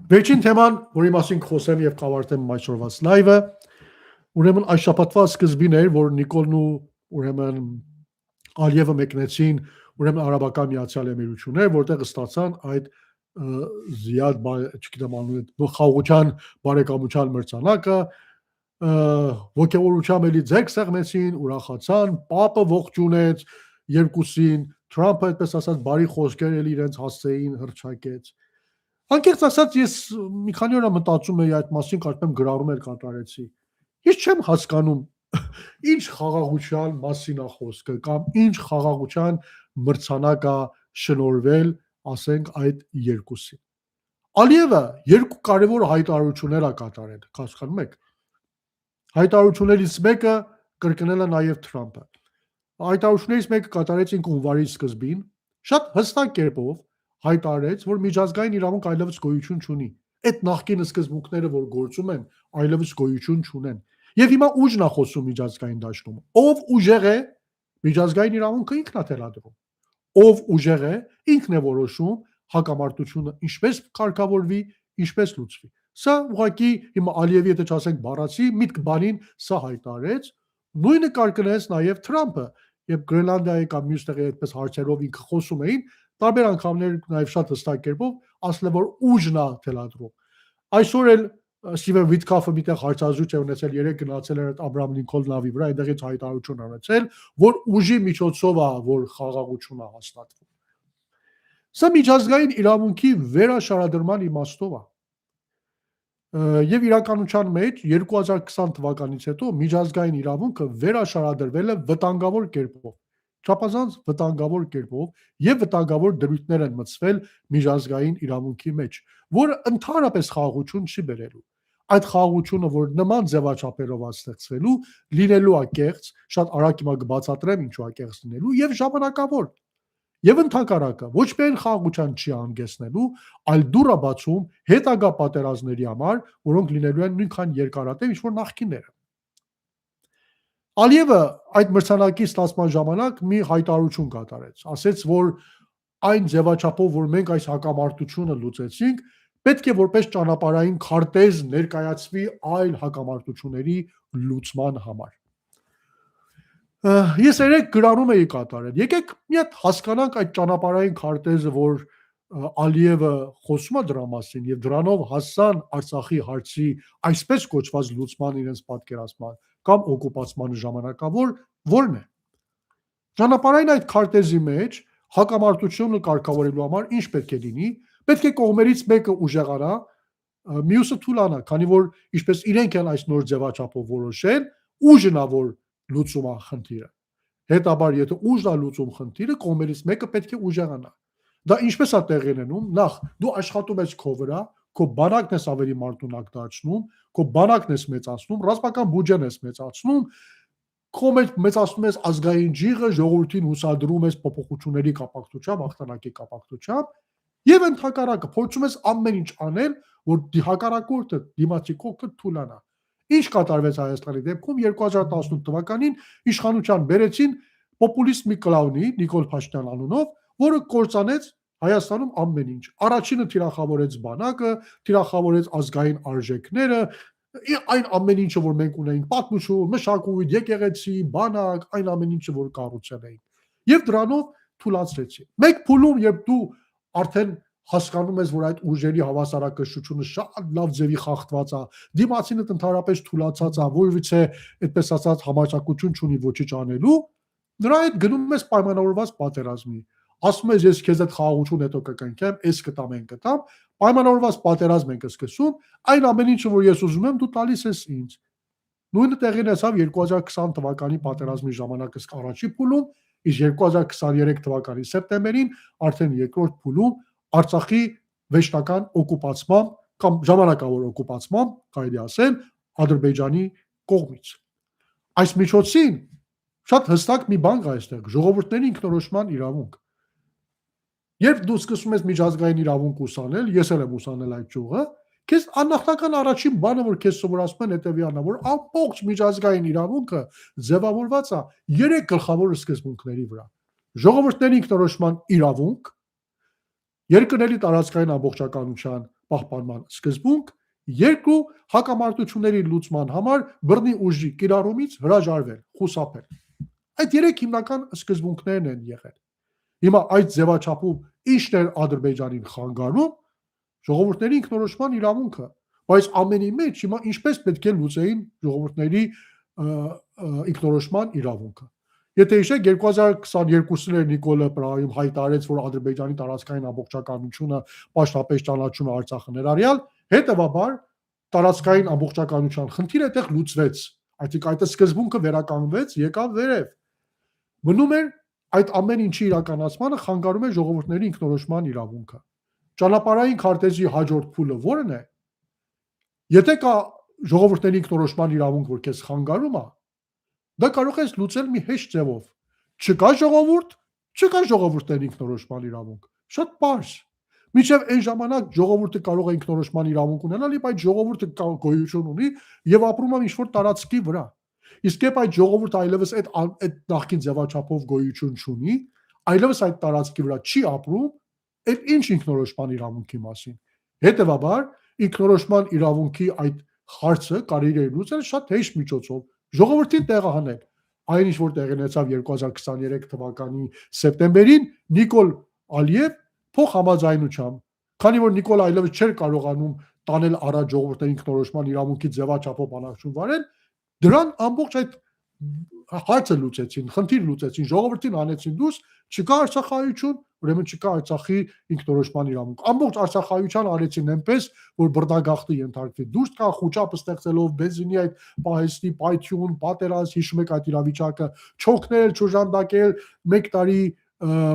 Վերջին թեման, որի մասին խոսեմ եւ կավարտեմ այսօրվա լայվը, ուրեմն այս շաբաթվա սկզբին էր, որ Նիկոլն ու ուրեմն Ալիևը մեկնեցին ուրեմն Արաբական Միացյալ Էմիրություններ, որտեղ ստացան այդ Զիադ, չգիտեմ անունը, խաղաղության բարեկամության մրցանակը, ոգևորությամբ էլի ձեռք սեղմեցին, ուրախացան, Պապը ողջունեց երկուսին, Թրամփը այդպես ասած բարի խոսքեր էլի իրենց հասցեին հրճակեց։ Անկեղծ ասած ես մի քանի օր մտածում էի այդ մասին, կարծեմ գրառում էլ կատարեցի։ Ես չեմ հասկանում ինչ խաղաղության մասին է խոսքը կամ ինչ խաղաղության մրցանակ է շնորհվել, ասենք այդ երկուսին։ Ալիևը երկու կարևոր հայտարարություններ է կատարել, հասկանում եք։ Հայտարարություններից մեկը կրկնել է նաև Թրամփը։ Հայտարարություններից մեկը կատարեցին հունվարի սկզբին, շատ հստակ կերպով հայտարարեց, որ միջազգային իրավունք այլևս գոյություն չունի։ Այդ նախկին սկզբունքները, որ գործում են, այլևս գոյություն չունեն։ Եվ հիմա ուժն է խոսում միջազգային դաշտում։ Ով ուժեղ է, միջազգային իրավունքը ինքն է թելադրում։ Ով ուժեղ է, ինքն է որոշում հակամարտությունը ինչպես կարգավորվի, ինչպես լուծվի։ Սա ուղղակի հիմա Ալիևի հետ ասենք բառացի միտք բանին սա հայտարարեց, նույնը կարկնեց նաև Թրամփը, եւ Գրենլանդիայի կամ մյուս տեղի այդպես հարցերով ինքը խոսում էին, տարբեր անգամներ նաև շատ հստակ կերպով ասել որ ուժն է թելադրում։ Այսօր էլ Ստիվեն Վիտկոֆը միտեղ հարցազրույց է ունեցել, երեք գնացել էր Աբրահամ Լինքոլն նավի վրա, այնտեղից հայտարարություն ունեցել, որ ուժի միջոցով է, որ խաղաղություն է հաստատվում։ Սա միջազգային իրավունքի վերաշարադրման իմաստով է։ Եվ իրականության մեջ 2020 թվականից հետո միջազգային իրավունքը վերաշարադրվել է վտանգավոր կերպով, չափազանց վտանգավոր կերպով եւ վտանգավոր դրույթներ են մտցվել միջազգային իրավունքի մեջ, որը ընդհանրապես խաղաղություն չի բերելու։ Այդ խաղաղությունը, որ նման ձևաչափերով է ստեղծվելու, լինելու է կեղծ, շատ արագ հիմա կբացատրեմ ինչու է կեղծ լինելու եւ ժամանակավոր։ Եվ ընդհակառակը ոչ միայն խաղաղության չի հանգեցնելու, այլ դուռ է բացում հետագա պատերազմների համար, որոնք լինելու են նույնքան երկարատև, ինչ որ նախկինները։ Ալիևը այդ մրցանակի ստացման ժամանակ մի հայտարարություն կատարեց, ասեց, որ այն ձևաչափով, որ մենք այս հակամարտությունը լուծեցինք, պետք է որպես ճանապարհային քարտեզ ներկայացվի այլ հակամարտությունների լուծման համար։ Ես երեք գրառում էի կատարել։ Եկեք մի հատ հասկանանք այդ ճանապարհային քարտեզը, որ Ալիևը խոսում է դրա մասին եւ դրանով հասան Արցախի հարցի այսպես կոչված լուծման իրենց պատկերացման կամ օկուպացման ժամանակավոր որն է։ Ճանապարհային այդ քարտեզի մեջ հակամարտությունը կարգավորելու համար ինչ պետք է լինի։ Պետք է կողմերից մեկը ուժեղանա, մյուսը թուլանա, քանի որ ինչպես իրենք են այս նոր ձևաչափով որոշել, ուժն է որ լուծում է խնդիրը։ Հետաբար եթե ուժն է լուծում խնդիրը, կողմերից մեկը պետք է ուժեղանա։ Դա ինչպես է տեղի ունենում, նախ դու աշխատում ես քո վրա, քո բանակն ես ավելի մարտունակ դարձնում, քո բանակն ես մեծացնում, ռազմական բյուջեն ես մեծացնում, քո մեծացնում ես ազգային ջիղը, ժողովրդին հուսադրում ես փոփոխությունների կապակցությամբ, հաղթանակի կապակցությամբ, եւ ընդհակառակը փորձում ես ամեն ինչ անել, որ հակառակորդը դիմացի կողքը թուլանա։ Ինչ կատարվեց Հայաստանի դեպքում 2018 թվականին իշխանության բերեցին պոպուլիստ մի կլավնի Նիկոլ Փաշինյան անունով, որը կործանեց Հայաստանում ամեն ինչ։ Առաջինը թիրախավորեց բանակը, թիրախավորեց ազգային արժեքները, այն ամեն ինչը որ մենք ունեինք, պատմություն, մշակույթ, եկեղեցի, բանակ, այն ամեն ինչը որ կառուցել էին։ Եվ դրանով թուլացրեցին։ Մեկ փուլում երբ դու արդեն հասկանում ես, որ այդ ուժերի հավասարակշռությունը շատ լավ ձևի խախտված է, դիմացինը ընդհանրապես թուլացած է, որովհետեւ այդպես ասած համաճակություն չունի ոչինչ անելու, նրա հետ գնում ես պայմանավորված պատերազմի։ Ասում ես ես քեզ այդ խաղաղություն հետո կկնքեմ, ես կտամ, այն կտամ, պայմանավորված պատերազմ ենք սկսում, այն ամեն ինչը որ ես ուզում եմ, դու տալիս ես ինձ։ Նույնը տեղի ունեցավ 2020 թվականի պատերազմի ժամանակ առաջի փուլում, իսկ 2023 թվականի սեպտեմբերին արդեն երկրորդ փուլում Արցախի վերջնական օկուպացմամբ կամ ժամանակավոր օկուպացմամբ, կարելի ասել, Ադրբեջանի կողմից։ Այս միջոցին շատ հստակ մի բան կա այստեղ, ժողովուրդների ինքնորոշման իրավունք։ Երբ դու սկսում ես միջազգային իրավունք ուսանել, ես էլ եմ ուսանել այդ ճյուղը, քեզ աննախնական առաջին բանը, որ քեզ սովորացնում են հետևյալն է, որ ամբողջ միջազգային իրավունքը ձևավորված է 3 գլխավոր սկզբունքների վրա։ Ժողովուրդների ինքնորոշման իրավունք, երկրների տարածքային ամբողջականության պահպանման սկզբունք, երկու հակամարտությունների լուծման համար բռնի ուժի կիրառումից հրաժարվել, խուսափել։ Այդ երեք հիմնական սկզբունքներն են եղել։ Հիմա այդ ձևաչափում ի՞նչն էր Ադրբեջանին խանգարում, ժողովուրդների ինքնորոշման իրավունքը, բայց ամենի մեջ հիմա ինչպես պետք է լուծեին ժողովուրդների ինքնորոշման իրավունքը։ Եթե հիշեք 2022-ին էր Նիկոլը Պրահայում հայտարարեց, որ Ադրբեջանի տարածքային ամբողջականությունը պաշտապետ ճանաչում է Արցախը ներառյալ, հետևաբար տարածքային ամբողջականության խնդիրը այդտեղ լուծվեց, այսինքն այդ սկզբունքը վերականգնվեց, եկավ վերև։ Մնում էր այդ ամեն ինչի իրականացմանը խանգարում է ժողովուրդների ինքնորոշման իրավունքը։ Ճանապարհային քարտեզի հաջորդ փուլը ո՞րն է։ Եթե կա ժողովուրդների ինքնորոշման իրավունք, որ քեզ խանգարում է, դա կարող ես լուծել մի հեշտ ձևով։ Չկա ժողովուրդ, չկա ժողովուրդների ինքնորոշման իրավունք։ Շատ պարզ։ Մինչև այն ժամանակ ժողովուրդը կարող է ինքնորոշման իրավունք ունենալ, երբ այդ ժողովուրդը գոյություն ունի եւ ապրում է ինչ-որ տարածքի վրա։ Իսկ երբ այդ ժողովուրդը այլևս այդ նախկին ձևաչափով գոյություն չունի, այլևս այդ տարածքի վրա չի ապրում, այդ ինչ ինքնորոշման իրավունքի մասին։ Հետևաբար ինքնորոշման իրավունքի այդ հարցը կարելի է լուծել շատ հեշտ միջոցով, ժողովրդին տեղահանել։ Այն ինչ որ տեղի ունեցավ 2023 թվականի սեպտեմբերին Նիկոլ Ալիև փոխհամաձայնությամբ, քանի որ Նիկոլ այլևս չէր կարողանում տանել առաջ ժողովրդների ինքնորոշման իրավունքի ձևաչափով բանակցություն վարել, դրան ամբողջ այդ հարցը լուծեցին, խնդիր լուծեցին, ժողովրդին անեցին դուրս, չկա Արցախայություն, ուրեմն չկա Արցախի ինքնորոշման իրավունք։ Ամբողջ Արցախայության արեցին այնպես, որ բռնագաղթի ենթարկվի, դուրս կա խոճապ ստեղծելով բենզինի այդ պահեստի պայթյուն, պատերազմ, հիշում եք այդ իրավիճակը, չոքնել, չժանդակել, 1 տարի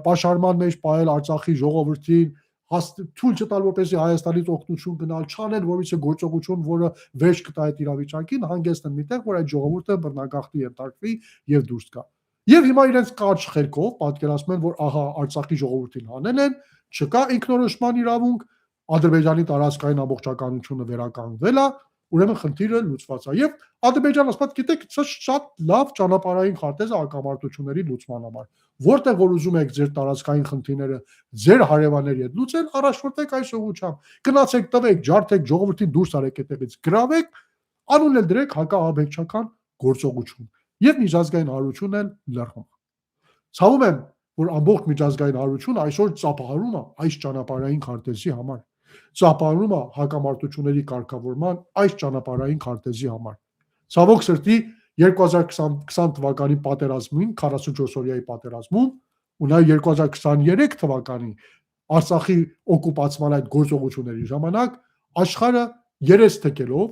պաշարման մեջ պահել Արցախի ժողովրդին, թույլ չտալ, որպեսզի Հայաստանից օգնություն գնալ, չանել որևէ գործողություն, որը վերջ կտա այդ իրավիճակին, հանգեցնեն միտեղ, որ այդ ժողովուրդը բռնագաղթի ենթարկվի եւ դուրս գա։ Եվ հիմա իրենց կարճ խելքով պատկերացնում են, որ ահա Արցախի ժողովրդին հանել են, չկա ինքնորոշման իրավունք, Ադրբեջանի տարածքային ամբողջականությունը վերականգնվել է, ուրեմն խնդիրը լուծված է։ Եվ Ադրբեջանը ասած, գիտեք, սա շատ լավ ճանապարհային քարտեզ է հակամարտությունների լուծման համար։ Որտեղ որ ուզում եք ձեր տարածքային խնդիրները ձեր հարևանների հետ լուծել, առաջնորդեք այս ուղղությամբ։ Գնացեք, տվեք, ջարդեք, ժողովրդին դուրս արեք այդտեղից, գրավեք, անուն էլ դրեք հակաահաբեկչական գործողություն։ Եվ միջազգային հանրությունն էլ լռում։ Ցավում եմ, որ ամբողջ միջազգային հանրությունը այսօր ծափահարում է այս ճանապարհային քարտեզի համար, ծափահարում է հակամարտությունների կարգավորման այս ճանապարհային քարտեզի համար։ Ցավոք սրտի 2020 թվականի պատերազմին, 44-օրյայի պատերազմում, ու նաև 2023 թվականի Արցախի օկուպացման այդ գործողությունների ժամանակ աշխարհը երես թեքելով,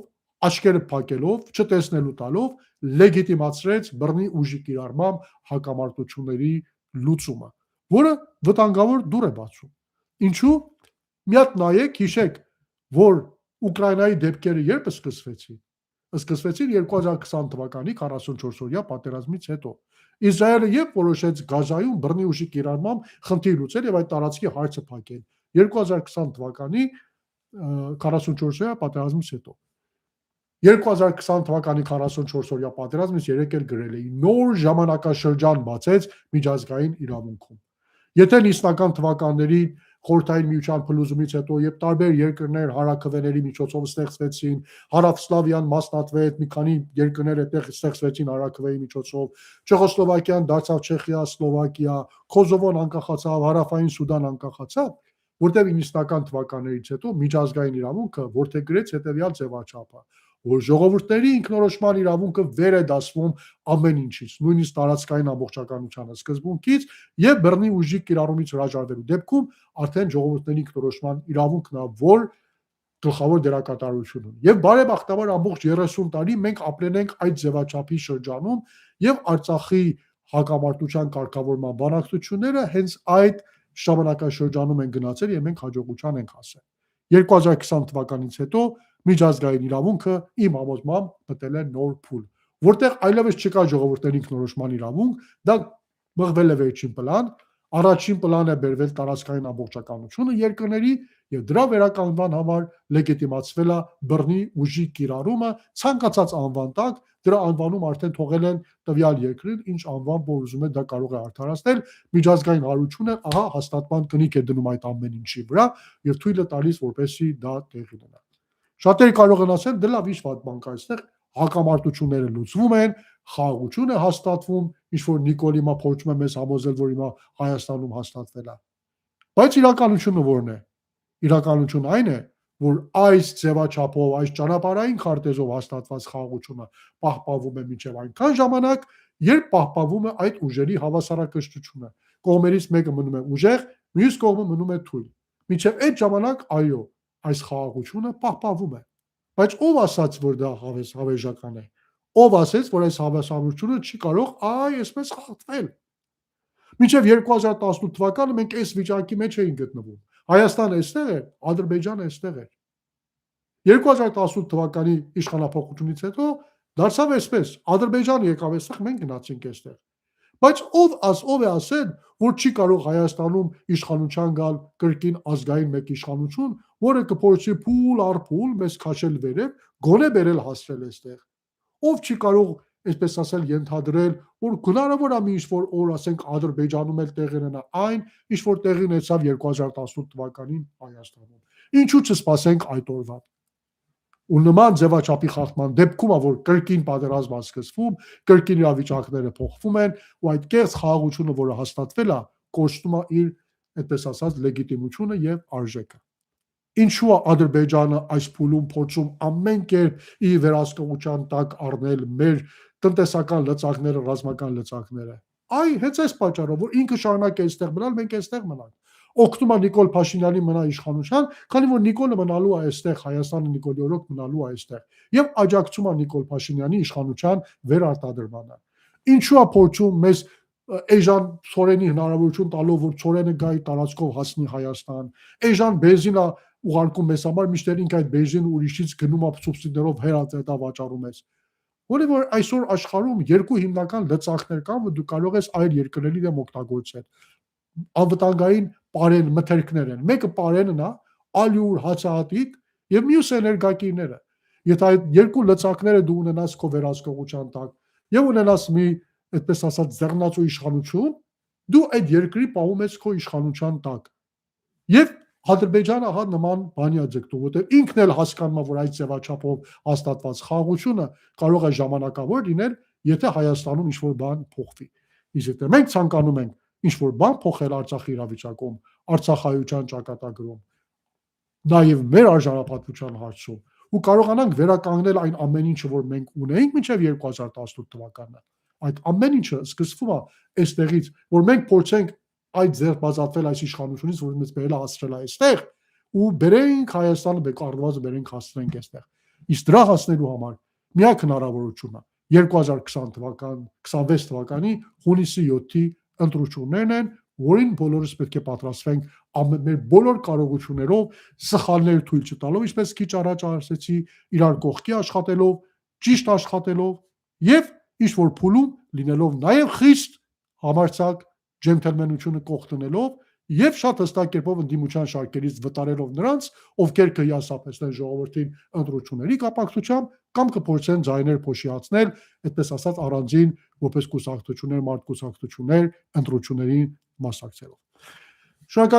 աչքերը փակելով, չտեսնելու տալով լեգիտիմացրեց բռնի ուժի կիրառմամբ հակամարտությունների լուծումը, որը վտանգավոր դուռ է բացում։ Ինչու՞։ Մի հատ նայեք, հիշեք, որ Ուկրաինայի դեպքերը երբ սկսվեցին։ Սկսվեցին 2020 թվականի 44-օրյա պատերազմից հետո։ Իսրայելը երբ որոշեց Գազայում բռնի ուժի կիրառմամբ խնդիր լուծել եւ այդ տարածքի հարցը փակել 2020 թվականի 44-օրյա պատերազմից հետո։ 2020 թվականի 44-օրյա պատերազմից երեք էլ գրել էի, նոր ժամանակաշրջան բացեց միջազգային իրավունքում։ Եթե նիստական թվականների խորհրդային միության փլուզումից հետո, երբ տարբեր երկրներ հարաքվեների միջոցով ստեղծվեցին, Հարավսլավիան մասնատվեց, մի քանի երկրներ այդտեղ ստեղծվեցին հարաքվեի միջոցով, Չեխոսլովակիան դարձավ Չեխիա, Սլովակիա, Կոսովոն անկախացավ, Հարավային Սուդան անկախացավ, որտեղ 90-ական թվականներից հետո միջազգային իրավունքը որդեգրեց հետևյալ ձևաչափը, որ ժողովուրդների ինքնորոշման իրավունքը վեր է դասվում ամեն ինչից, նույնիսկ տարածքային ամբողջականության սկզբունքից եւ բռնի ուժի կիրառումից հրաժարվելու դեպքում արդեն ժողովուրդների ինքնորոշման իրավունքն է, որ գլխավոր դերակատարություն ունի։ Եվ բարեբախտաբար ամբողջ 30 տարի մենք ապրել ենք այդ ձևաչափի շրջանում եւ Արցախի հակամարտության կարգավորման բանակցությունները հենց այդ ժամանակաշրջանում են գնացել եւ մենք հաջողության ենք հասել։ 2020 թվականից հետո միջազգային իրավունքը իմ համոզմամբ մտել է նոր փուլ, որտեղ այլևս չկա ժողովուրդների ինքնորոշման իրավունք, դա մղվել է վերջին պլան, առաջին պլան է բերվել տարածքային ամբողջականությունը երկրների եւ դրա վերականգնման համար լեգիտիմացվել է բռնի ուժի կիրառումը ցանկացած անվան տակ, դրա անվանում արդեն թողել են տվյալ երկրին, ինչ անվան որ ուզում է դա կարող է արդարացնել, միջազգային հարությունը ահա հաստատման կնիկ է դնում այդ ամեն ինչի վրա եւ թույլ է տալիս, որպեսզի դա տեղի ունենա։ Շատերը կարող են ասել, դե լավ, ինչ վատ բան կա այստեղ, հակամարտությունները լուծվում են, խաղաղություն է հաստատվում, ինչ որ Նիկոլիմա փորձում է մեզ համոզել, որ հիմա Հայաստանում հաստատվել է։ Բայց իրականությունը ո՞րն է։ Իրականությունը այն է, որ այս ձևաչափով, այս ճանապարհային քարտեզով հաստատված խաղաղությունը պահպանվում է մինչև այնքան ժամանակ, երբ պահպանվում է այդ ուժերի հավասարակշռությունը։ Կողմերից մեկը մնում է ուժեղ, մյուս կողմը մնում է թույլ։ Մինչև այդ ժամանակ, այո, այս խաղաղությունը պահպանվում է։ Բայց ով ասաց, որ դա հավերժական է։ Ով ասեց, որ այս հավասարությունը չի կարող այսպես խախտվել։ Մինչև 2018 թվականը մենք այս վիճակի մեջ էինք գտնվում։ Հայաստանը այստեղ է, Ադրբեջանը այստեղ է։ 2018 թվականի իշխանապողությունից հետո դարձավ այսպես, Ադրբեջանը եկավ այստեղ, մենք գնացինք այստեղ։ Բայց ով է ասել, որ չի կարող Հայաստանում իշխանության գալ կրկին ազգային մեկ իշխանություն, որը կփորձի փուլ առ փուլ մեզ քաշել վերև, գոնե բերել հասցրել այստեղ։ Ով չի կարող, այսպես ասել, ենթադրել, որ հնարավոր է մի ինչ-որ օր, ասենք, Ադրբեջանում էլ տեղի ունենա այն, ինչ որ տեղի ունեցավ 2018 թվականին Հայաստանում։ Ինչու չսպասենք այդ օրվան։ Ու նման ձևաչափի խախտման դեպքում, որ կրկին պատերազմ է սկսվում, կրկին իրավիճակները փոխվում են, ու այդ կեղծ խաղաղությունը, որը հաստատվել է, կորցնում է իր, այդպես ասած, լեգիտիմությունը եւ արժեքը։ Ինչու է Ադրբեջանը այս փուլում փորձում ամեն կերպ ի վերահսկողության տակ առնել մեր տնտեսական լծակները, ռազմական լծակները։ Այ հենց այս պատճառով, որ ինքը շարունակ է այստեղ մնալ, մենք այստեղ մնանք։ Օգնում է Նիկոլ Փաշինյանի մնա իշխանության, քանի որ Նիկոլը մնալու է այստեղ, Հայաստանը Նիկոլի օրոք մնալու է այստեղ, եւ աջակցում է Նիկոլ Փաշինյանի իշխանության վերարտադրմանը։ Ինչու է փորձում մեզ Էժան Սորենի հնարավորություն տալով, որ Սորենը գայի տարածքով հասնի Հայաստան, Էժան բենզինը ուղարկում մեզ համար, միշտ ինքը այդ բենզինը ուրիշից գնում է սուբսիդիներով հերացետա վաճառում ես։ Որը որ այսօր աշխարհում երկու հիմնական լծակներ կան, որ դու կարող ես այլ երկրների դեմ օգտագործել։ Անվտանգային պարեն մթերքներ են։ Մեկը պարենն է, ալյուր, հացահատիկ եւ մյուս էներգակիրները։ Եթե այդ երկու լծակները դու ունենաս քո վերահսկողության տակ եւ ունենաս մի, այդպես ասած, ձեռնացու իշխանություն, դու այդ երկրի պահում ես քո իշխանության տակ։ Եվ Ադրբեջանը հա նման բանի է ձգտում, որտեղ ինքն էլ հասկանում է, որ այդ ձևաչափով հաստատված խաղաղությունը կարող է ժամանակավոր լինել, եթե Հայաստանում ինչ-որ բան փոխվի։ Իսկ եթե մենք ցանկանում ենք ինչ-որ բան փոխել Արցախի իրավիճակում, Արցախայության ճակատագրում, նաև մեր արժանապատվության հարցում, ու կարողանանք վերականգնել այն ամեն ինչը, որ մենք ունեինք մինչև 2018 թվականը, այդ ամեն ինչը սկսվում է այստեղից, որ մենք փորձենք այդ ձեռբազատվել այս իշխանությունից, որ մեզ բերել է հասցրել այստեղ, ու բերենք Հայաստանը բեկարդվածը բերենք հասցնենք այստեղ։ Իսկ դրա հասնելու համար միակ հնարավորությունը 2020 թվական, 26 թվականի հունիսի 7-ի ընտրություններն են, որին բոլորս պետք է պատրաստվենք մեր բոլոր կարողություններով, սխալներ թույլ չտալով, ինչպես քիչ առաջ ասացի, իրար կողքի աշխատելով, ճիշտ աշխատելով եւ ինչ որ փուլում լինելով նաեւ խիստ համարձակ ջենթելմենությունը կողտնելով եւ շատ հստակ կերպով ընդդիմության շարքերից վտարելով նրանց, ովքեր կհիասափեցնեն ժողովրդին ընտրությունների կապակցությամբ կամ կփորձեն ձայներ փոշիացնել, այդպես ասած առանձին որպես կուսակցություններ, մարդ կուսակցություններ ընտրությունների մասնակցելով։ Շնորհակալ